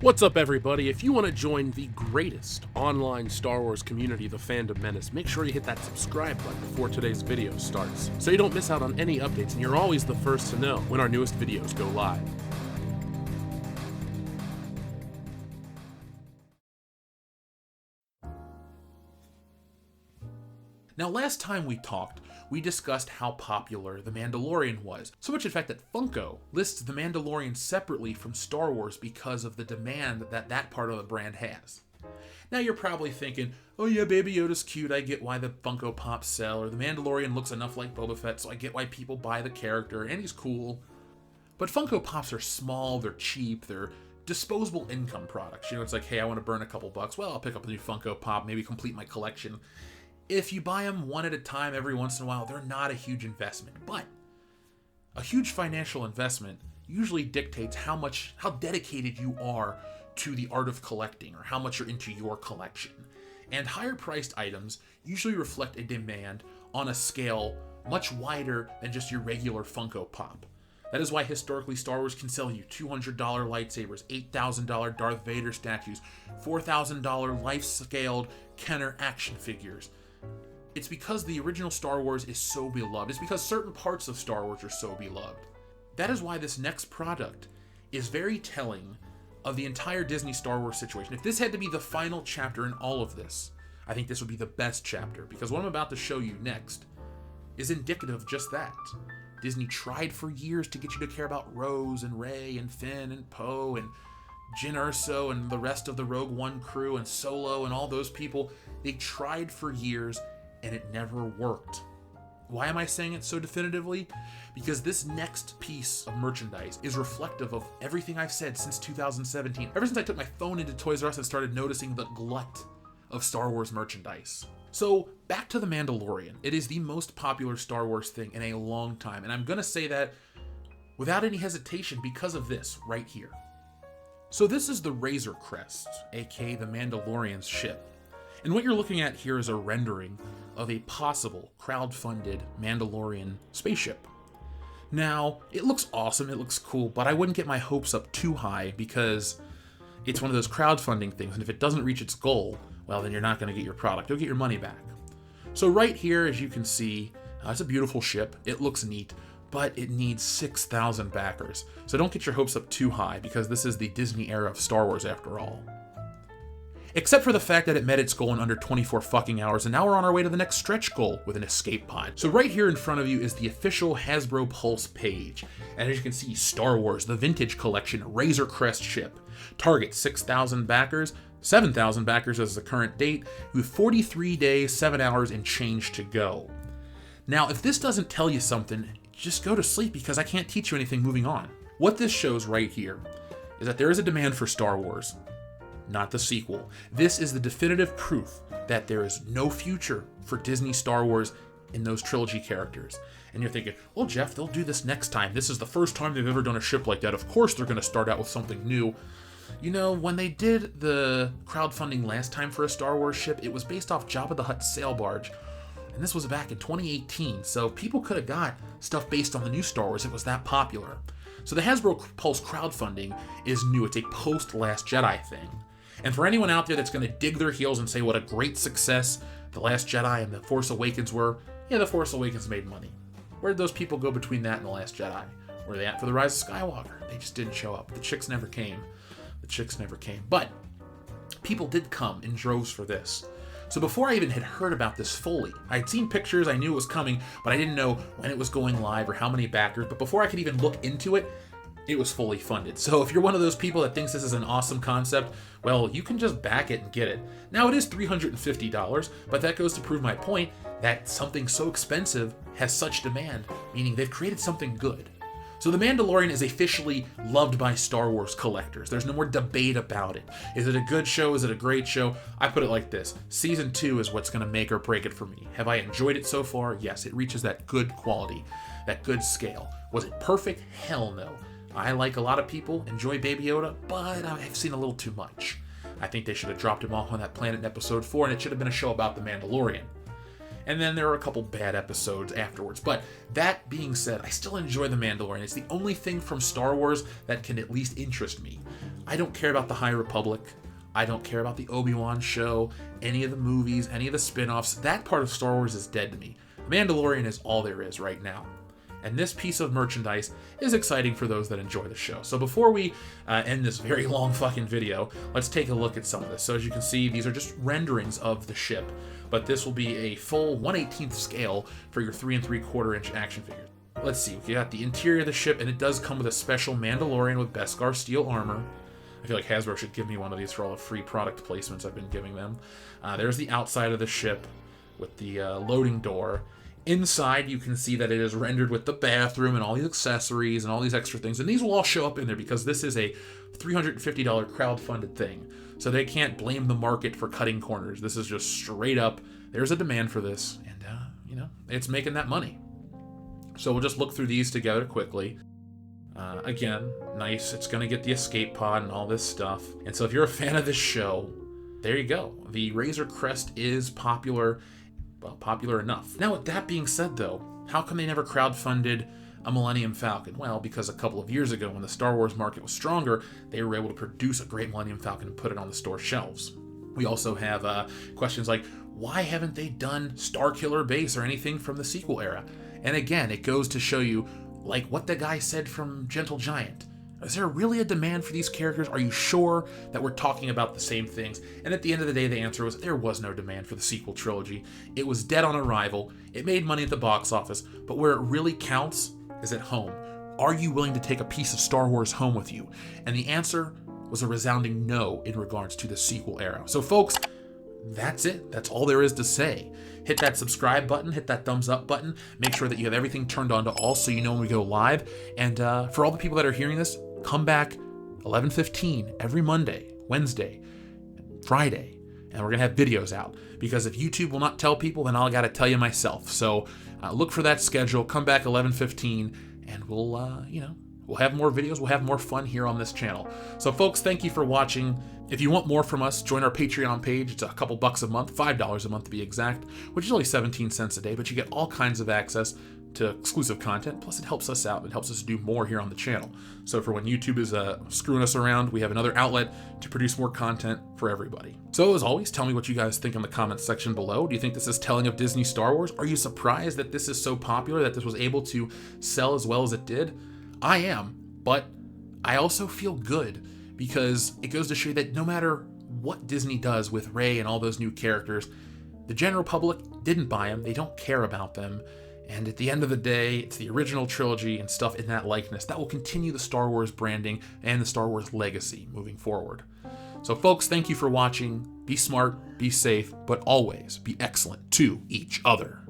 What's up, everybody? If you want to join the greatest online Star Wars community, the Fandom Menace, make sure you hit that subscribe button before today's video starts, so you don't miss out on any updates and you're always the first to know when our newest videos go live. Now, last time we talked, we discussed how popular The Mandalorian was. So much in fact that Funko lists The Mandalorian separately from Star Wars because of the demand that that part of the brand has. Now you're probably thinking, oh yeah, Baby Yoda's cute, I get why the Funko Pops sell, or The Mandalorian looks enough like Boba Fett, so I get why people buy the character, and he's cool. But Funko Pops are small, they're cheap, they're disposable income products. You know, it's like, hey, I want to burn a couple bucks, well, I'll pick up a new Funko Pop, maybe complete my collection. If you buy them one at a time every once in a while, they're not a huge investment. But a huge financial investment usually dictates how dedicated you are to the art of collecting, or how much you're into your collection. And higher priced items usually reflect a demand on a scale much wider than just your regular Funko Pop. That is why historically Star Wars can sell you $200 lightsabers, $8,000 Darth Vader statues, $4,000 life-scaled Kenner action figures. It's because the original Star Wars is so beloved. It's because certain parts of Star Wars are so beloved. That is why this next product is very telling of the entire Disney Star Wars situation. If this had to be the final chapter in all of this, I think this would be the best chapter, because what I'm about to show you next is indicative of just that. Disney tried for years to get you to care about Rose and Rey and Finn and Poe and Jyn Erso and the rest of the Rogue One crew and Solo and all those people. They tried for years and it never worked. Why am I saying it so definitively? Because this next piece of merchandise is reflective of everything I've said since 2017. Ever since I took my phone into Toys R Us and started noticing the glut of Star Wars merchandise. So, back to The Mandalorian. It is the most popular Star Wars thing in a long time, and I'm gonna say that without any hesitation because of this right here. So this is the Razor Crest, aka the Mandalorian's ship. And what you're looking at here is a rendering of a possible crowd-funded Mandalorian spaceship. Now, it looks awesome, it looks cool, but I wouldn't get my hopes up too high because it's one of those crowdfunding things, and if it doesn't reach its goal, well, then you're not going to get your product. You'll get your money back. So right here, as you can see, it's a beautiful ship. It looks neat, but it needs 6,000 backers. So don't get your hopes up too high because this is the Disney era of Star Wars after all. Except for the fact that it met its goal in under 24 fucking hours, and now we're on our way to the next stretch goal with an escape pod. So right here in front of you is the official Hasbro Pulse page. And as you can see, Star Wars, the Vintage Collection, Razor Crest ship. Target 6,000 backers, 7,000 backers as the current date, with 43 days, 7 hours, and change to go. Now, if this doesn't tell you something, just go to sleep because I can't teach you anything moving on. What this shows right here is that there is a demand for Star Wars. Not the sequel. This is the definitive proof that there is no future for Disney Star Wars in those trilogy characters. And you're thinking, well, Jeff, they'll do this next time. This is the first time they've ever done a ship like that. Of course they're going to start out with something new. You know, when they did the crowdfunding last time for a Star Wars ship, it was based off Jabba the Hutt's sail barge. And this was back in 2018, so people could have got stuff based on the new Star Wars. It was that popular. So the Hasbro Pulse crowdfunding is new. It's a post-Last Jedi thing. And for anyone out there that's going to dig their heels and say what a great success The Last Jedi and The Force Awakens were, yeah, The Force Awakens made money. Where did those people go between that and The Last Jedi? Where are they at for The Rise of Skywalker? They just didn't show up. The chicks never came. But people did come in droves for this. So before I even had heard about this fully, I had seen pictures, I knew it was coming, but I didn't know when it was going live or how many backers. But before I could even look into it, it was fully funded. So if you're one of those people that thinks this is an awesome concept, well, you can just back it and get it. Now it is $350, but that goes to prove my point that something so expensive has such demand, meaning they've created something good. So The Mandalorian is officially loved by Star Wars collectors. There's no more debate about it. Is it a good show? Is it a great show? I put it like this. Season 2 is what's going to make or break it for me. Have I enjoyed it so far? Yes, it reaches that good quality, that good scale. Was it perfect? Hell no. I, like a lot of people, enjoy Baby Yoda, but I've seen a little too much. I think they should have dropped him off on that planet in episode 4, and it should have been a show about The Mandalorian. and then there are a couple bad episodes afterwards. But that being said, I still enjoy The Mandalorian. It's the only thing from Star Wars that can at least interest me. I don't care about the High Republic. I don't care about the Obi-Wan show, any of the movies, any of the spin-offs. That part of Star Wars is dead to me. The Mandalorian is all there is right now. And this piece of merchandise is exciting for those that enjoy the show. So before we end this very long fucking video, let's take a look at some of this. So as you can see, these are just renderings of the ship, but this will be a full 1/18 scale for your 3 3/4 inch action figure. Let's see, we got the interior of the ship, and it does come with a special Mandalorian with Beskar steel armor. I feel like Hasbro should give me one of these for all the free product placements I've been giving them. There's the outside of the ship with the loading door. Inside, you can see that it is rendered with the bathroom and all these accessories and all these extra things. And these will all show up in there because this is a $350 crowdfunded thing. So they can't blame the market for cutting corners. This is just straight up, there's a demand for this. And, it's making that money. So we'll just look through these together quickly. Again, nice. It's going to get the escape pod and all this stuff. And so if you're a fan of this show, there you go. The Razor Crest is popular. Well, popular enough. Now, with that being said, though, how come they never crowdfunded a Millennium Falcon? Well, because a couple of years ago, when the Star Wars market was stronger, they were able to produce a great Millennium Falcon and put it on the store shelves. We also have questions like, why haven't they done Starkiller Base or anything from the sequel era? And again, it goes to show you, like what the guy said from Gentle Giant. Is there really a demand for these characters? Are you sure that we're talking about the same things? And at the end of the day, the answer was there was no demand for the sequel trilogy. It was dead on arrival. It made money at the box office, but where it really counts is at home. Are you willing to take a piece of Star Wars home with you? And the answer was a resounding no in regards to the sequel era. So folks, that's it. That's all there is to say. Hit that subscribe button, hit that thumbs up button, make sure that you have everything turned on to all so you know when we go live. And for all the people that are hearing this, come back 11:15 every Monday, Wednesday, Friday, and we're going to have videos out. Because if YouTube will not tell people, then I'll got to tell you myself. So look for that schedule, come back 11:15, and we'll have more videos, we'll have more fun here on this channel. So folks, thank you for watching. If you want more from us, join our Patreon page. It's a couple bucks a month, $5 a month to be exact, which is only 17 cents a day, but you get all kinds of access to exclusive content. Plus it helps us out. It helps us do more here on the channel. So for when YouTube is screwing us around, we have another outlet to produce more content for everybody. So as always, tell me what you guys think in the comments section below. Do you think this is telling of Disney Star Wars? Are you surprised that this is so popular, that this was able to sell as well as it did? I am, but I also feel good because it goes to show you that no matter what Disney does with Rey and all those new characters, the general public didn't buy them. They don't care about them. And at the end of the day, it's the original trilogy and stuff in that likeness that will continue the Star Wars branding and the Star Wars legacy moving forward. So folks, thank you for watching. Be smart, be safe, but always be excellent to each other.